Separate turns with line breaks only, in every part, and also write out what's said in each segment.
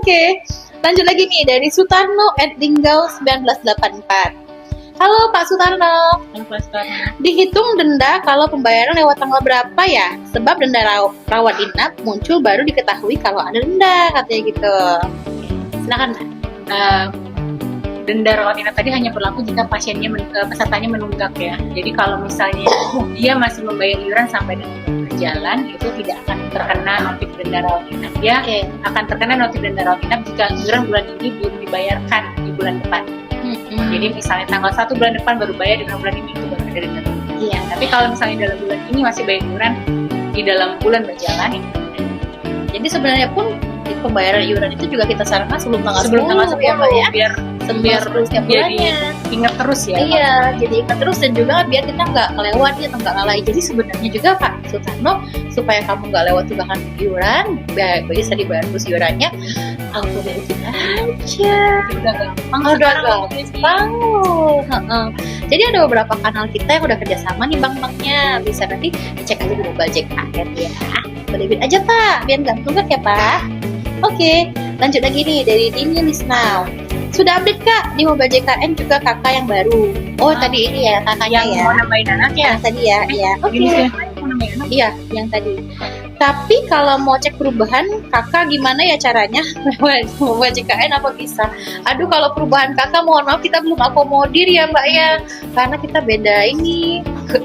Oke, lanjut lagi nih dari Sutarno @linggau1984. Halo Pak Sutarno, dihitung denda kalau pembayaran lewat tanggal berapa ya? Sebab denda rawat inap muncul baru diketahui kalau ada denda, katanya gitu. Silakan Pak.
Denda rawat inap tadi hanya berlaku jika pasiennya pesertanya menunggak ya. Jadi kalau misalnya dia masih membayar iuran sampai dengan berjalan, itu tidak akan terkena notif denda rawat inap. Dia akan terkena notif denda rawat inap jika iuran bulan ini belum dibayarkan di bulan depan. Jadi misalnya tanggal 1 bulan depan baru bayar, di bulan ini itu baru ada denda.
Iya.
Tapi kalau misalnya dalam bulan ini masih bayar iuran di dalam bulan berjalan,
Jadi sebenarnya pun pembayaran iuran itu juga kita sarankan sebelum tanggal 10
ya Mbak ya, biar
setiap bulannya.
Ingat terus ya.
Iya, jadi ingat terus dan juga biar kita nggak kelewat atau nggak lalai. Jadi sebenarnya juga Pak Sutarno, supaya kamu nggak lewat tunggakan iuran, bisa dibayar terus iurannya. Aku beresin aja.
Udah gampang.
Udah gampang. Jadi ada beberapa kanal kita yang udah kerjasama nih bank-banknya. Bisa nanti cek aja di Mobile JKN ya. Beli aja Pak, biar nggak tunggak ya Pak. Oke, lanjut lagi nih dari Dini Lisnau. Sudah update Kak di Mobile JKN juga kakak yang baru. Oh tadi ini ya kakaknya
yang
ya.
mau nambahin anak ya.
Yang tadi ya, iya. Oke. Iya, yang tadi. Tapi kalau mau cek perubahan kakak gimana ya caranya? Lewat Mobile JKN apa bisa? Aduh kalau perubahan kakak mohon maaf kita belum akomodir ya Mbak ya. Karena kita beda ini.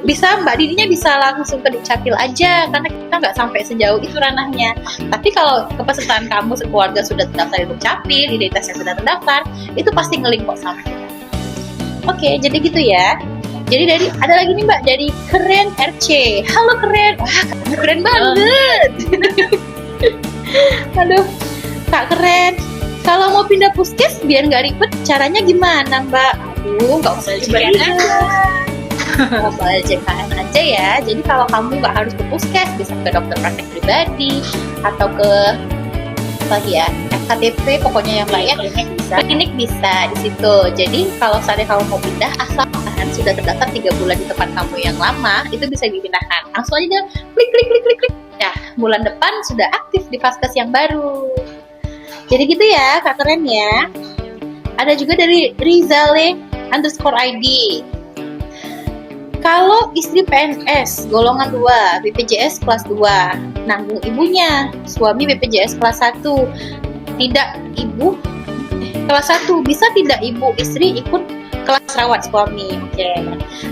Bisa Mbak Dininya bisa langsung ke Dukcapil aja karena kita nggak sampai sejauh itu ranahnya. Tapi kalau kepesertaan kamu sekeluarga sudah terdaftar di Dukcapil, identitasnya sudah terdaftar, itu pasti ngelink kok sama kita. Oke, jadi gitu ya. Jadi ada lagi nih Mbak dari Keren RC. Halo Keren. Wah, keren banget. Aduh, Kak Keren. Kalau mau pindah puskes biar nggak ribet, caranya gimana Mbak? Aduh, nggak usah ribet. Mobile JKN aja ya. Jadi kalau kamu nggak harus ke puskes, bisa ke dokter praktek pribadi atau ke apa lagi ya, FKTP pokoknya yang banyak. Klinik bisa di situ. Jadi kalau saatnya kamu mau pindah, asalkan sudah terdaftar 3 bulan di tempat kamu yang lama, itu bisa dipindahkan. Langsung aja klik. Nah, bulan depan sudah aktif di vaskes yang baru. Jadi gitu ya, Kak Keren ya. Ada juga dari Rizale_ID. Kalau istri PNS golongan 2, BPJS kelas 2, nanggung ibunya, suami BPJS kelas 1, tidak ibu kelas 1, bisa tidak ibu istri ikut kelas rawat suami? Oke,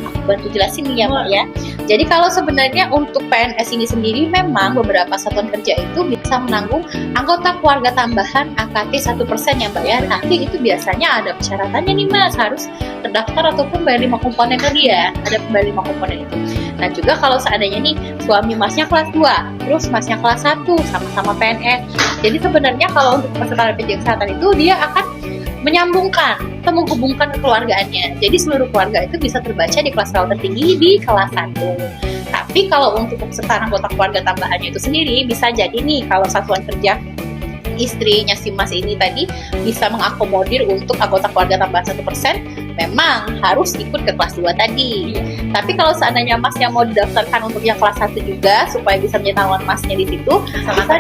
aku bantu jelasin nih ya Mbak ya. Jadi kalau sebenarnya untuk PNS ini sendiri memang beberapa satuan kerja itu bisa menanggung anggota keluarga tambahan AKT 1% ya Mbak ya. Tapi itu biasanya ada persyaratannya nih Mas, harus terdaftar ataupun bayar 5 komponen tadi ya. Ada bayar 5 komponen itu. Nah juga kalau seandainya nih suami Masnya kelas 2, terus Masnya kelas 1, sama-sama PNS. Jadi sebenarnya kalau untuk peserta BPJS Kesehatan itu dia akan menyambungkan atau menghubungkan kekeluargaannya. Jadi seluruh keluarga itu bisa terbaca di kelas rawat tertinggi di kelas 1. Tapi kalau untuk peserta anggota keluarga tambahannya itu sendiri, bisa jadi nih kalau satuan kerja istrinya si Mas ini tadi bisa mengakomodir untuk anggota keluarga tambahan 1%, memang harus ikut ke kelas 2 tadi. Tapi kalau seandainya Masnya mau didaftarkan untuk yang kelas 1 juga supaya bisa menjadi tanggungan Masnya di situ,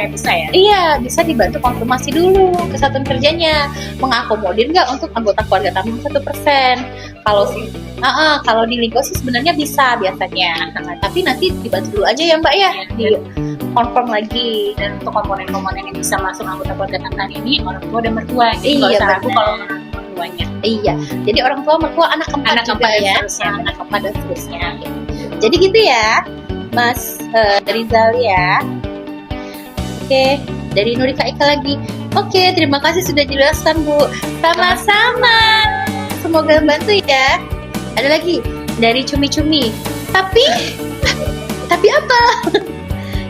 bisa ya? Iya, bisa dibantu konfirmasi dulu ke satuan kerjanya, mengakomodir nggak untuk anggota keluarga tambahan 1%. Kalau di Linggo sih sebenarnya bisa biasanya. Tapi nanti dibantu dulu aja ya Mbak ya, di confirm lagi.
Dan untuk komponen-komponen yang bisa masuk anggota keluarga tambahan ini orang tua dan mertua. Jadi nggak usah ragu kalau mertuanya.
Iya, jadi orang tua, mertua, anak keempat juga ya. Anak keempat dan seterusnya. Jadi gitu ya, Mas Rizal ya. Oke, dari Nurika Ika lagi. Oke, terima kasih sudah jelaskan Bu. Sama-sama. Semoga membantu ya. Ada lagi dari Cumi-Cumi. Tapi apa?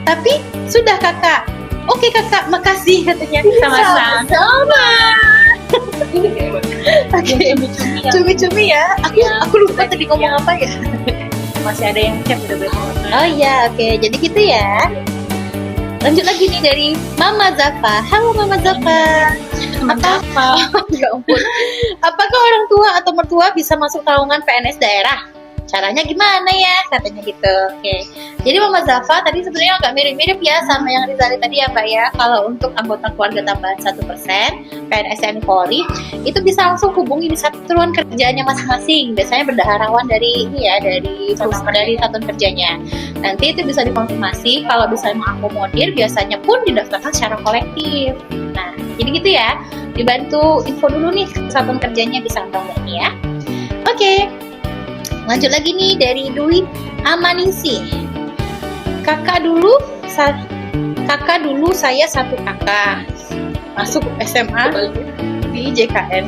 Tapi sudah Kakak. Oke Kakak, makasih katanya. Sama-sama. Oke, Cumi-Cumi ya. Aku lupa tadi ngomong apa ya.
Masih ada yang chat udah berapa?
Oh iya, oke. Jadi gitu ya. Lanjut lagi nih dari Mama Zafa. Halo Mama Zafa. Ya ampun. Apakah orang tua atau mertua bisa masuk tanggungan PNS daerah? Caranya gimana ya? Katanya gitu. Oke. Jadi Mama Zafa tadi sebenarnya agak mirip-mirip ya sama yang Rizali tadi ya Mbak ya. Kalau untuk anggota keluarga tambahan 1% PNS TNI Polri itu bisa langsung hubungi di satuan kerjanya masing-masing. Biasanya bendaharawan dari ini ya, dari satuan kerjanya. Nanti itu bisa dikonfirmasi kalau bisa mengakomodir, biasanya pun didaftarkan secara kolektif. Nah, jadi gitu ya. Dibantu info dulu nih satuan kerjanya bisa atau enggak nih ya. Oke. Lanjut lagi nih dari Dwi Amaningsi. Kakak dulu saya satu kakak masuk SMA di JKN.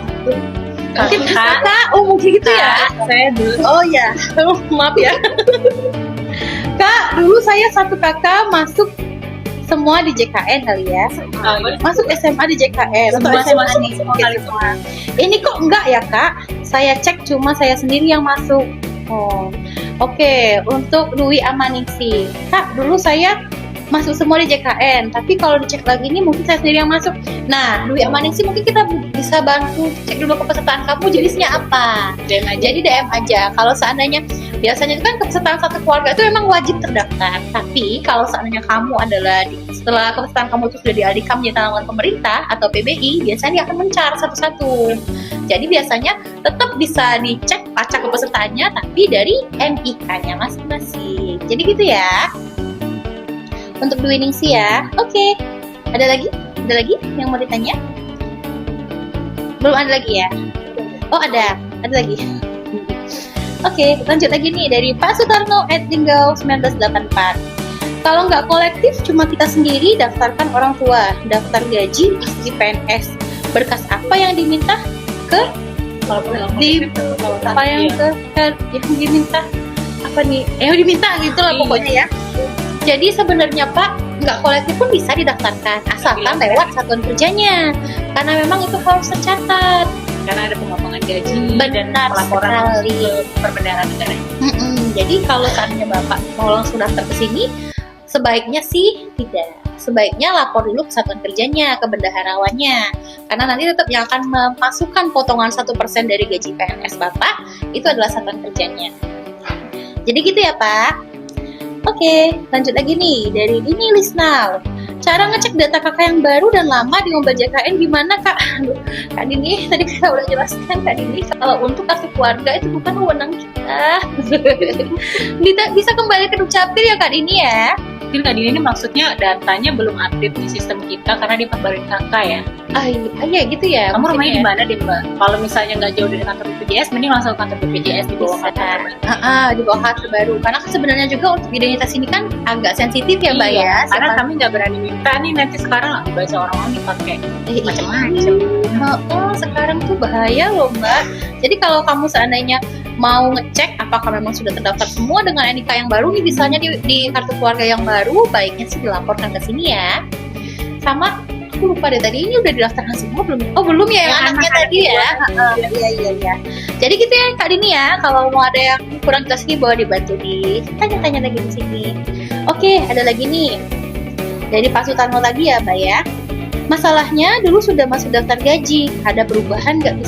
Mungkin kakak, mungkin gitu ya.
Saya dulu.
Oh ya, maaf ya. Kak, dulu saya satu kakak masuk semua di JKN kali ya. Masuk SMA di JKN.
Semua
nih.
semua.
Ini kok enggak ya kak? Saya cek cuma saya sendiri yang masuk. Oh, oke. Untuk Dwi Amaningsi, kak dulu saya masuk semua di JKN, tapi kalau dicek lagi ini mungkin saya sendiri yang masuk. Nah, Dwi Amaningsi mungkin kita bisa bantu cek dulu kepesertaan kamu jenisnya apa.
DM aja.
Jadi DM aja. Kalau seandainya biasanya itu kan kepesertaan satu keluarga itu memang wajib terdaftar. Tapi kalau seandainya kamu adalah setelah kepesertaan kamu itu sudah dialihkan menjadi tanggungan pemerintah atau PBI, biasanya dia akan mencar satu-satu. Jadi biasanya tetap bisa dicek acak kepesertaannya, tapi dari NIK-nya masing-masing. Jadi gitu ya. Untuk Dwi Ningsi ya. Oke. Ada lagi? Ada lagi yang mau ditanya? Belum ada lagi ya? Oh ada lagi. Oke, lanjut lagi nih dari Pak Sutarno @linggau1984. Kalau nggak kolektif, cuma kita sendiri, daftarkan orang tua, daftar gaji, isi PNS. Berkas apa yang diminta ke apa yang diminta apa nih? Yang diminta gitu lah pokoknya ya. Jadi sebenarnya Pak, nggak kolektif pun bisa didaftarkan, asalkan lewat satuan kerjanya. Karena memang itu harus tercatat.
Karena ada pemotongan gaji dan
Benar
pelaporan
sekali.
ke perbendaharaan negara.
Jadi kalau seandainya Bapak mau langsung daftar ke sini, sebaiknya sih tidak. Sebaiknya lapor dulu ke satuan kerjanya, ke bendaharawannya. Karena nanti tetap yang akan memasukkan potongan 1% dari gaji PNS Bapak, itu adalah satuan kerjanya. Jadi gitu ya Pak. Oke, lanjut lagi nih dari Dini Lisnal. Cara ngecek data kakak yang baru dan lama di Mobile JKN gimana kak? Aduh, Kak Dini, tadi kita udah jelaskan Kak Dini, kalau untuk kartu keluarga itu bukan wewenang kita. Bisa kembali ke Dukcapil ya Kak Dini ya?
Mungkin Kak Dini ini maksudnya datanya belum update di sistem kita karena diperbarui kakak ya.
Iya gitu ya.
Kamu rumahnya di
maksudnya.
mana deh Mbak? Kalau misalnya nggak jauh dari kantor BPJS, mending langsung ke kantor BPJS di bawah kantor.
Di bawah kartu baru. Karena kan sebenarnya juga untuk identitas ini kan agak sensitif ya Mbak
Iya,
ya.
karena kami nggak berani minta nih nanti sekarang lah baca orang-orang dipakai macam-macam.
Sekarang tuh bahaya loh Mbak. Jadi kalau kamu seandainya mau ngecek apakah memang sudah terdaftar semua dengan NIK yang baru nih, misalnya di kartu keluarga yang baru, baiknya sih dilaporkan ke sini ya. Sama aku lupa deh tadi ini udah didaftarkan semua belum? Oh belum ya yang anaknya tadi ya. Iya. Jadi gitu ya Kak Dini ya. Kalau mau ada yang kurang jelas nih boleh dibantu di tanya-tanya lagi di sini. Oke, ada lagi nih dari Pak Sutarno lagi ya Mbak ya. Masalahnya dulu sudah masuk daftar gaji, ada perubahan nggak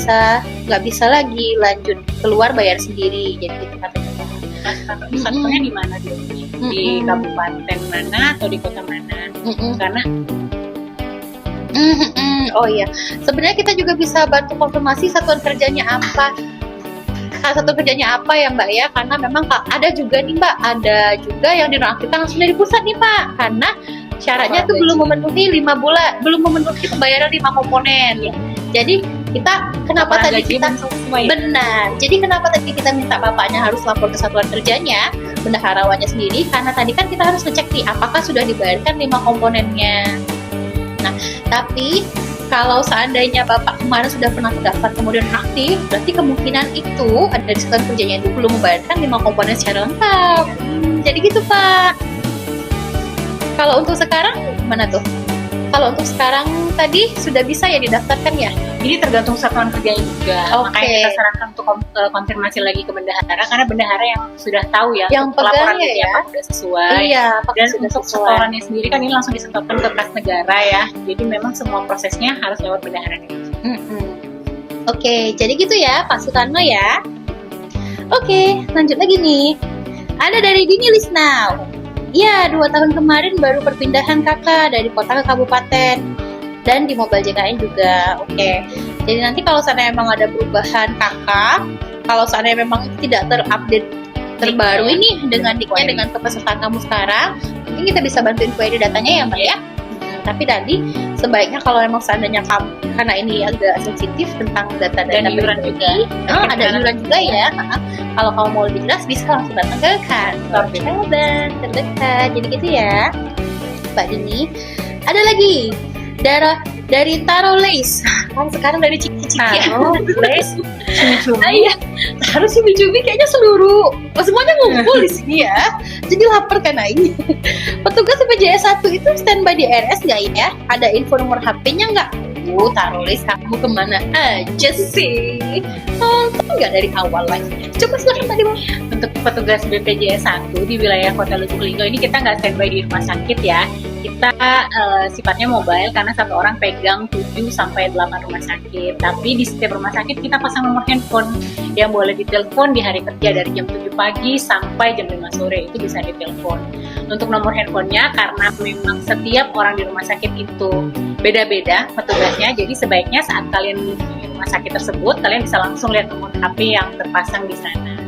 bisa lagi lanjut keluar bayar sendiri, jadi gitu katanya.
Satunya di mana dia? Di kabupaten mana atau di kota mana? Karena
Oh iya, sebenarnya kita juga bisa bantu konfirmasi satuan kerjanya apa. Satuan kerjanya apa ya Mbak ya? Karena memang ada juga nih Mbak, ada juga yang dinonaktifkan langsung dari pusat nih Pak, karena syaratnya tuh belum memenuhi 5 bulan, belum memenuhi pembayaran 5 komponen. Jadi kita kenapa tadi kita benar. Jadi kenapa tadi kita minta bapaknya harus lapor ke satuan kerjanya, bendaharawannya sendiri, karena tadi kan kita harus ngecek nih apakah sudah dibayarkan 5 komponennya. Nah, tapi kalau seandainya bapak kemarin sudah pernah terdaftar kemudian aktif, berarti kemungkinan itu ada di satuan kerjanya itu belum membayarkan 5 komponen secara lengkap. Jadi gitu Pak. Kalau untuk sekarang mana tuh? Kalau untuk sekarang tadi sudah bisa ya didaftarkan ya?
Ini tergantung satuan kerjanya juga.
Oke.
Makanya kita sarankan untuk konfirmasi lagi ke bendahara, karena bendahara yang sudah tahu ya
Yang
laporannya
pegangnya ya.
sudah sesuai.
Iya,
Dan
sudah
untuk
sesuai.
setorannya sendiri kan ini langsung disetorkan ke kas negara ya. Jadi memang semua prosesnya harus lewat bendahara.
Oke, jadi gitu ya Pak Sutarno ya. Oke, lanjut lagi nih. Ada dari Dini Lisnau. Ya, 2 tahun kemarin baru perpindahan kakak dari kota ke kabupaten. Dan di mobile JKN juga. Oke. Jadi nanti kalau seandainya memang ada perubahan kakak, kalau seandainya memang tidak terupdate terbaru ini dengan nicknya dengan kepesertaan kamu sekarang, mungkin kita bisa bantuin query datanya ya Mbak ya. Tapi tadi sebaiknya kalau memang seandainya kamu, karena ini agak sensitif tentang data-data
Dan iuran
pribadi, ada iuran juga ya. Kalau kamu mau lebih jelas bisa langsung datang ke kantor cabang terdekat. Jadi gitu ya, Mbak Dini. Ada lagi dari Taro Lace. Kan sekarang dari Ciki-Ciki.
Taro Lace,
Iya, harus cumi-cumi kayaknya semuanya ngumpul di sini ya. Jadi lapar kan ini. Petugas BPJS 1 itu standby di RS nggak ya? Ada info nomor HP-nya nggak? Tarulis kamu kemana aja sih? Nonton nggak dari awal lagi? Coba silakan tadi Bang.
Untuk petugas BPJS 1 di wilayah Kota Lubuk Linggau ini kita nggak standby di rumah sakit ya. Kita sifatnya mobile karena satu orang pegang 7 sampai 8 rumah sakit. Tapi di setiap rumah sakit kita pasang nomor handphone yang boleh ditelepon di hari kerja dari jam 7 pagi sampai jam 5 sore itu bisa ditelepon. Untuk nomor handphonenya karena memang setiap orang di rumah sakit itu beda-beda petugasnya, jadi sebaiknya saat kalian di rumah sakit tersebut kalian bisa langsung lihat nomor HP yang terpasang di sana.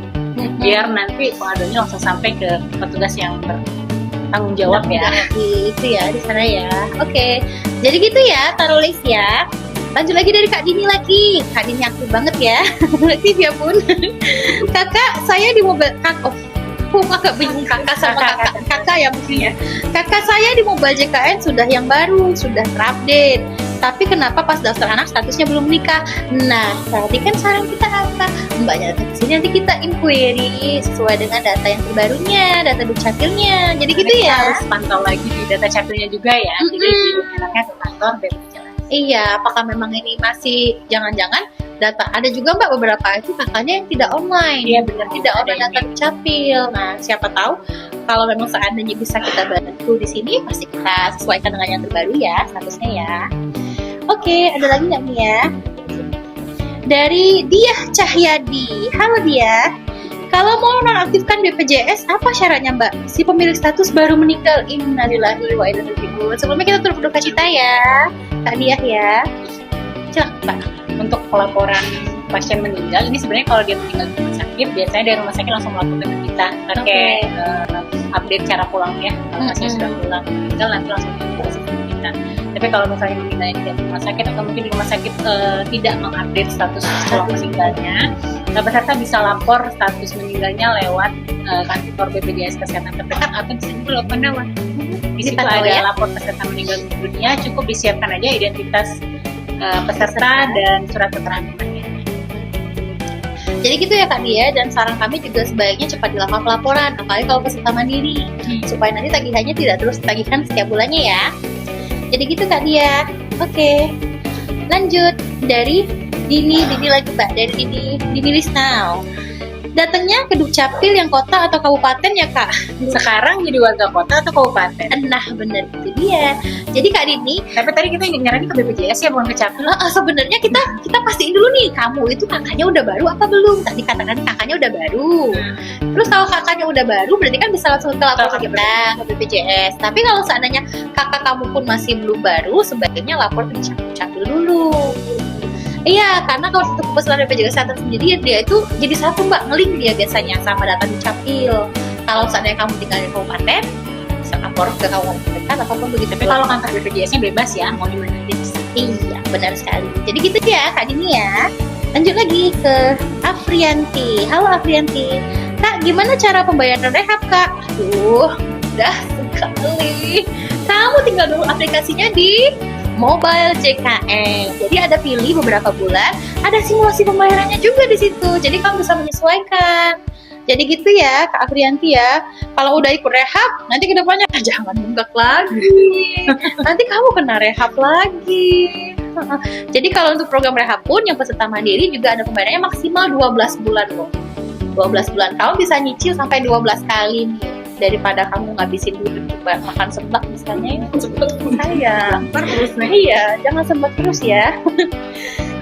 Biar nanti pengaduannya langsung sampai ke petugas yang bertanggung jawab ya.
Itu ya di sana ya. Oke. Jadi gitu ya, Tarulis ya. Lanjut lagi dari Kak Dini lagi. Kak Dini aktif banget ya. Aktif ya Bun. Kakak saya di mobil agak bingung kakak sama kakak ya mungkin ya. Kakak saya di mobile JKN sudah yang baru, sudah terupdate. Tapi kenapa pas daftar anak statusnya belum nikah? Nah, tadi kan saran kita apa? Mbaknya datang ke sini nanti kita inquiry sesuai dengan data yang terbarunya, data dukcapilnya. Jadi gitu ya.
Harus pantau lagi di data capilnya juga ya. Jadi enaknya ke kantor biar jelas.
Iya, apakah memang ini masih jangan-jangan data ada juga Mbak beberapa itu kakaknya yang tidak online.
Iya benar,
tidak online data dukcapil. Nah, siapa tahu kalau memang seandainya bisa kita bantu di sini pasti kita sesuaikan dengan yang terbaru ya statusnya ya. Oke, ada lagi nggak nih ya? Dari Diah Cahyadi. Halo Diah. Kalau mau nonaktifkan BPJS, apa syaratnya Mbak? Si pemilik status baru meninggal. Innalillahi wa inna ilaihi raji'un. Sebelumnya kita turut berduka cita ya, Kak Diah ya. Silakan Mbak.
Untuk pelaporan pasien meninggal ini sebenarnya kalau dia meninggal di rumah sakit biasanya dari rumah sakit langsung melakukan ke kita pakai update cara pulangnya. Kalau pasien sudah pulang meninggal nanti langsung dikasih ke kita. Tapi kalau misalnya meninggalnya di rumah sakit atau mungkin di rumah sakit tidak mengupdate status pulang meninggalnya, peserta bisa lapor status meninggalnya lewat kantor BPJS Kesehatan terdekat atau bisa juga lewat Pandawa. Di situ ada lapor peserta meninggal dunia, cukup disiapkan aja identitas peserta dan surat keterangan kematian.
Jadi gitu ya Kak Dia, dan saran kami juga sebaiknya cepat dilakukan pelaporan, apalagi kalau peserta mandiri, supaya nanti tagihannya tidak terus ditagihkan setiap bulannya ya. Jadi gitu Kak Dia. Oke. Lanjut dari Dini lagi Mbak, dari Dini Lisnau. Datangnya ke Dukcapil yang kota atau kabupaten ya Kak?
Sekarang jadi warga kota atau kabupaten?
Nah bener itu dia. Jadi Kak Dini,
tapi tadi kita nyaranin ke BPJS ya, bukan ke Capil.
Sebenarnya kita pastiin dulu nih, kamu itu kakaknya udah baru apa belum? Tadi katakan kakaknya udah baru. Terus kalau kakaknya udah baru, berarti kan bisa langsung ke lapor ke kita, ke BPJS. Tapi kalau seandainya kakak kamu pun masih belum baru, sebaiknya lapor ke Dukcapil dulu. Iya, karena kalau untuk peserta BPJS Kesehatan sendiri dia itu jadi satu Mbak, ngelink dia biasanya sama data Dukcapil. Kalau seandainya kamu tinggal di kabupaten, bisa lapor ke kabupaten terdekat ataupun begitu.
Tapi kalau kantor BPJS-nya bebas ya, mau di mana aja bisa.
Iya, benar sekali. Jadi gitu ya Kak Dini ya. Lanjut lagi ke Afrianti. Halo Afrianti. Kak, gimana cara pembayaran rehab Kak? Aduh, mudah sekali. Kamu tinggal dulu aplikasinya di Mobile JKN. Jadi ada pilih beberapa bulan, ada simulasi pembayarannya juga di situ. Jadi kamu bisa menyesuaikan. Jadi gitu ya Kak Afrianti ya. Kalau udah ikut rehab, nanti kedepannya jangan nunggak lagi. Nanti kamu kena rehab lagi. Jadi kalau untuk program rehab pun yang peserta mandiri juga ada pembayarannya maksimal 12 bulan loh. 12 bulan kamu bisa nyicil sampai 12 kali nih. Daripada kamu ngabisin duit makan seblak misalnya, seblak saya
terus
nih. Iya, jangan seblak terus ya.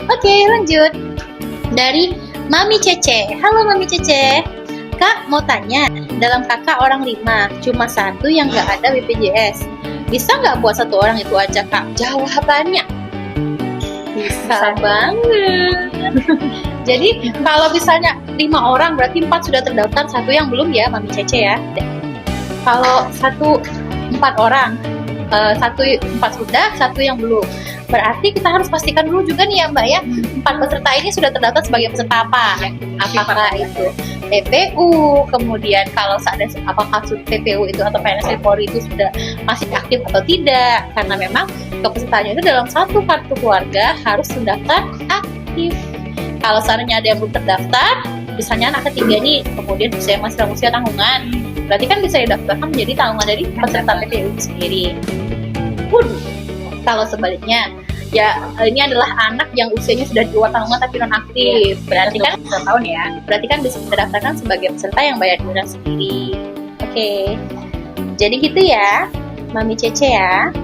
Oke, lanjut dari Mami Cece. Halo Mami Cece. Kak mau tanya, dalam kakak orang 5, cuma satu yang nggak ada BPJS. Bisa nggak buat satu orang itu aja Kak? Jawabannya bisa banget. Jadi kalau misalnya 5 orang berarti 4 sudah terdaftar, satu yang belum ya Mami Cece ya. Kalau 4 orang, 4 sudah, satu yang belum. Berarti kita harus pastikan dulu juga nih ya Mbak ya, 4 peserta ini sudah terdaftar sebagai peserta apa? Apakah itu PPU, kemudian kalau apakah PPU itu atau PNS Polri itu sudah masih aktif atau tidak? Karena memang kepesertaannya itu dalam satu kartu keluarga harus terdaftar aktif. Kalau seandainya ada yang belum terdaftar, misalnya anak ketiga nih, kemudian masih dalam usia tanggungan, berarti kan bisa didaftarkan menjadi tanggungan dari peserta PPU itu sendiri. Pun kalau sebaliknya, ya ini adalah anak yang usianya sudah di luar tanggungan tapi non aktif, berarti kan
1 tahun ya.
berarti kan bisa terdaftarkan sebagai peserta yang bayar iuran sendiri. Oke, jadi gitu ya Mami Cece ya.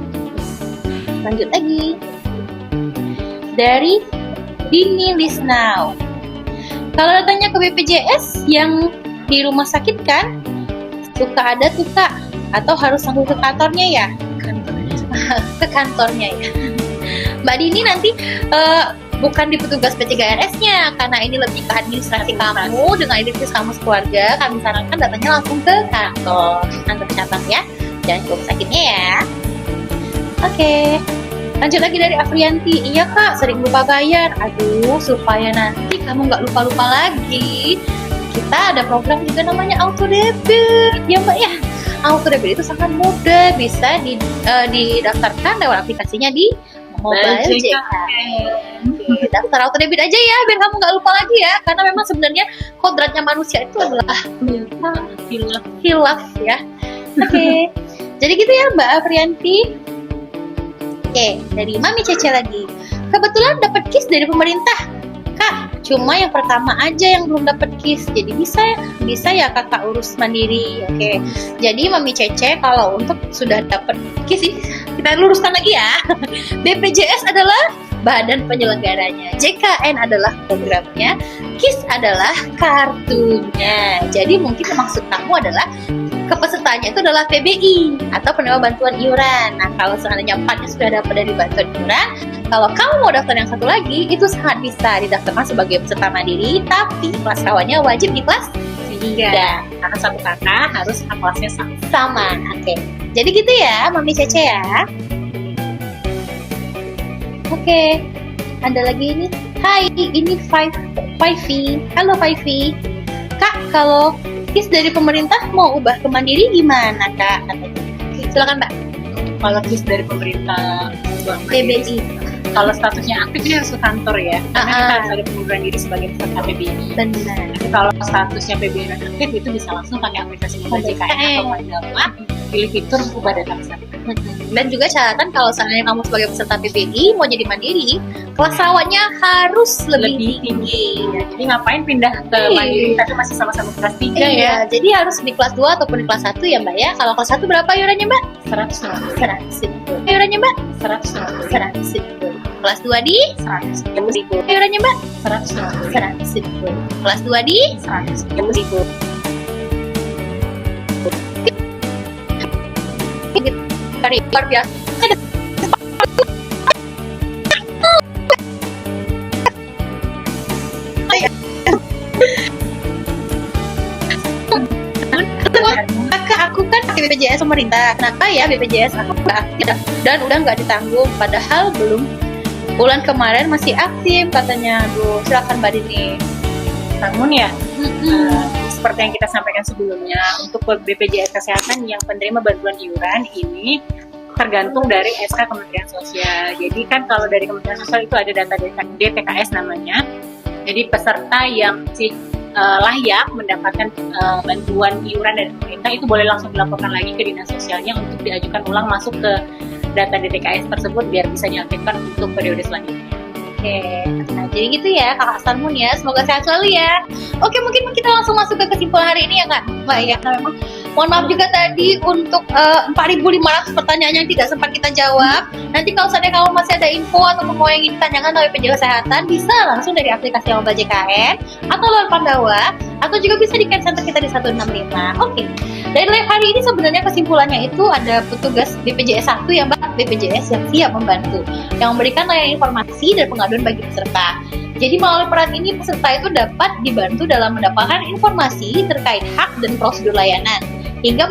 Lanjut lagi dari Dini Lisnau. Kalau datanya ke BPJS yang di rumah sakit kan suka ada tuh Kak, atau harus langsung ke kantornya ya? Ke kantornya ya. Mbak Dini nanti bukan di petugas P3RS-nya, karena ini lebih ke administrasi kamu dengan identitas kamu sekeluarga. Kami sarankan datanya langsung ke kantor cabang ya, jangan ke rumah sakitnya ya. Oke, lanjut lagi dari Afrianti. Iya Kak, sering lupa bayar. Aduh, supaya nanti kamu nggak lupa-lupa lagi, kita ada program juga namanya auto debit ya Mbak ya. Auto debit itu sangat mudah, bisa didaftarkan lewat aplikasinya di mobile JKN. Oke, daftar auto debit aja ya, biar kamu nggak lupa lagi ya. Karena memang sebenarnya kodratnya manusia itu adalah hilaf ya. Oke, jadi gitu ya Mbak Afrianti. Oke, dari Mami Cece lagi. Kebetulan dapat KIS dari pemerintah Kak, cuma yang pertama aja yang belum dapat KIS. Jadi bisa ya Kakak urus mandiri. Oke. Jadi Mami Cece kalau untuk sudah dapat KIS, kita luruskan lagi ya. BPJS adalah badan penyelenggaranya, JKN adalah programnya, KIS adalah kartunya. Jadi mungkin maksud kamu adalah kepesertaannya itu adalah PBI atau penerima bantuan iuran. Nah, kalau seandainya 4-nya sudah dapat dari bantuan iuran, kalau kamu mau daftar yang satu lagi, itu sangat bisa didaftarkan sebagai peserta mandiri, tapi kelas kawannya wajib di kelas 3.
Karena satu kakak harus kelasnya sama.
Sama. Oke. Jadi gitu ya, Mami Cece ya. Oke. Ada lagi ini. Hai, ini Five. Halo Five. Kak, kalau KIS dari pemerintah mau ubah ke mandiri gimana Kak? Silakan Mbak.
Kalau KIS dari pemerintah
PBI.
Kalau statusnya aktif dia harus ke kantor ya, karena kita harus ada pengunduran diri sebagai peserta PBI.
Benar.
Tapi kalau statusnya PBI non aktif itu bisa langsung pakai aplikasi mobile JKN atau Mandala, pilih fitur ubah data peserta.
Dan juga catatan kalau seandainya kamu sebagai peserta PBI mau jadi mandiri, kelas rawatnya harus lebih tinggi.
Ya, jadi ngapain pindah ke mandiri tapi masih sama-sama kelas 3 ya?
Iya, jadi harus di kelas 2 ataupun di kelas 1 ya Mbak ya. Kalau kelas 1 berapa iurannya Mbak?
100.
Iurannya Mbak?
100.
Kelas 2 di
100.
iurannya Mbak?
100.
Kelas 2 di
100.
luar biasa. Kakak aku kan pakai BPJS pemerintah. Kenapa ya BPJS aku nggak aktif dan udah nggak ditanggung? Padahal belum bulan kemarin masih aktif katanya. Aduh, silakan Mbak Dini.
Namun ya, seperti yang kita sampaikan sebelumnya, untuk BPJS Kesehatan yang penerima bantuan iuran ini tergantung dari SK Kementerian Sosial. Jadi kan kalau dari Kementerian Sosial itu ada data DTKS namanya. Jadi peserta yang layak mendapatkan bantuan iuran dari pemerintah itu boleh langsung dilaporkan lagi ke dinas sosialnya untuk diajukan ulang masuk ke data DTKS tersebut biar bisa diaktifkan untuk periode selanjutnya.
Oke, nah jadi gitu ya Kakak Sarmun ya, semoga sehat selalu ya. Oke, mungkin kita langsung masuk ke kesimpulan hari ini ya Kak Mbak ya. Nah memang Mohon maaf juga tadi untuk 4.500 pertanyaan yang tidak sempat kita jawab. Nanti kalau seandainya kamu masih ada info atau mau yang ingin ditanyakan oleh BPJS Kesehatan, bisa langsung dari aplikasi Mobile JKN atau lewat Pandawa, atau juga bisa di care center kita di 165. Oke. Dari live hari ini sebenarnya kesimpulannya itu ada petugas BPJS 1 yang BPJS yang siap membantu, yang memberikan layanan informasi dan pengaduan bagi peserta. Jadi melalui peran ini peserta itu dapat dibantu dalam mendapatkan informasi terkait hak dan prosedur layanan, hingga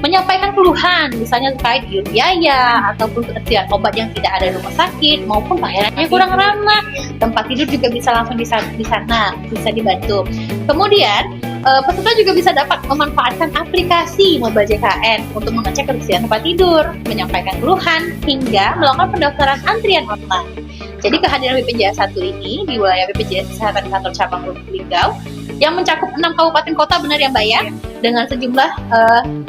menyampaikan keluhan, misalnya terkait biaya ataupun ketersediaan obat yang tidak ada di rumah sakit, maupun pelayanannya kurang ramah. Tempat tidur juga bisa langsung di sana, bisa dibantu. Kemudian peserta juga bisa dapat memanfaatkan aplikasi Mobile JKN untuk mengecek ketersediaan tempat tidur, menyampaikan keluhan, hingga melakukan pendaftaran antrian online. Jadi kehadiran BPJS 1 ini di wilayah BPJS Kesehatan Kantor Cabang Lubuk Linggau yang mencakup 6 kabupaten kota, benar ya Mbak ya, dengan sejumlah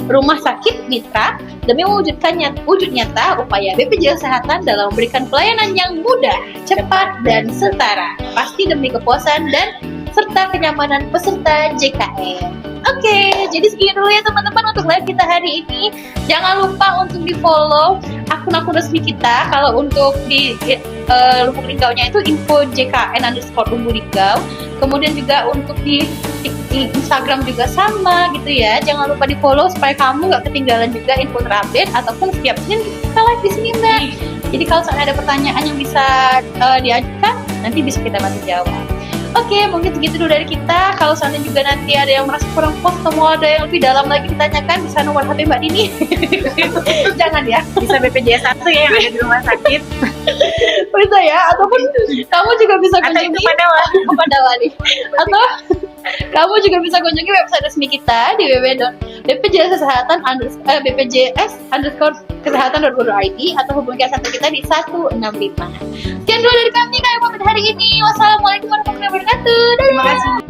rumah sakit mitra demi mewujudkan wujud nyata upaya BPJS Kesehatan dalam memberikan pelayanan yang mudah, cepat, dan setara, pasti demi kepuasan dan serta kenyamanan peserta JKN. Oke, jadi segini dulu ya teman-teman untuk live kita hari ini. Jangan lupa untuk di-follow akun-akun resmi kita. Kalau untuk di Lubuk Linggaunya itu info JKN_Lubuk Linggau. Kemudian juga untuk di Instagram juga sama gitu ya. Jangan lupa di-follow supaya kamu nggak ketinggalan juga info terupdate ataupun setiap Senin kita live di sini Mbak. Jadi kalau ada pertanyaan yang bisa diajukan, nanti bisa kita bantu jawab. Oke, mungkin segitu dulu dari kita. Kalau seandainya juga nanti ada yang merasa kurang puas atau mau ada yang lebih dalam lagi ditanyakan, bisa nomor HP Mbak Dini. Jangan ya.
Bisa BPJS 1 ya yang ada di rumah sakit.
Bisa ya, ataupun kamu juga bisa kunjungi Pandawa nih. Atau kamu juga bisa kunjungi website resmi kita di www.bpjs_kesehatan.go.id atau hubungi care center kita di 165. Sekian dulu dari kami, kami pamit hari ini. Wassalamualaikum warahmatullahi wabarakatuh. Dadah.
Terima kasih.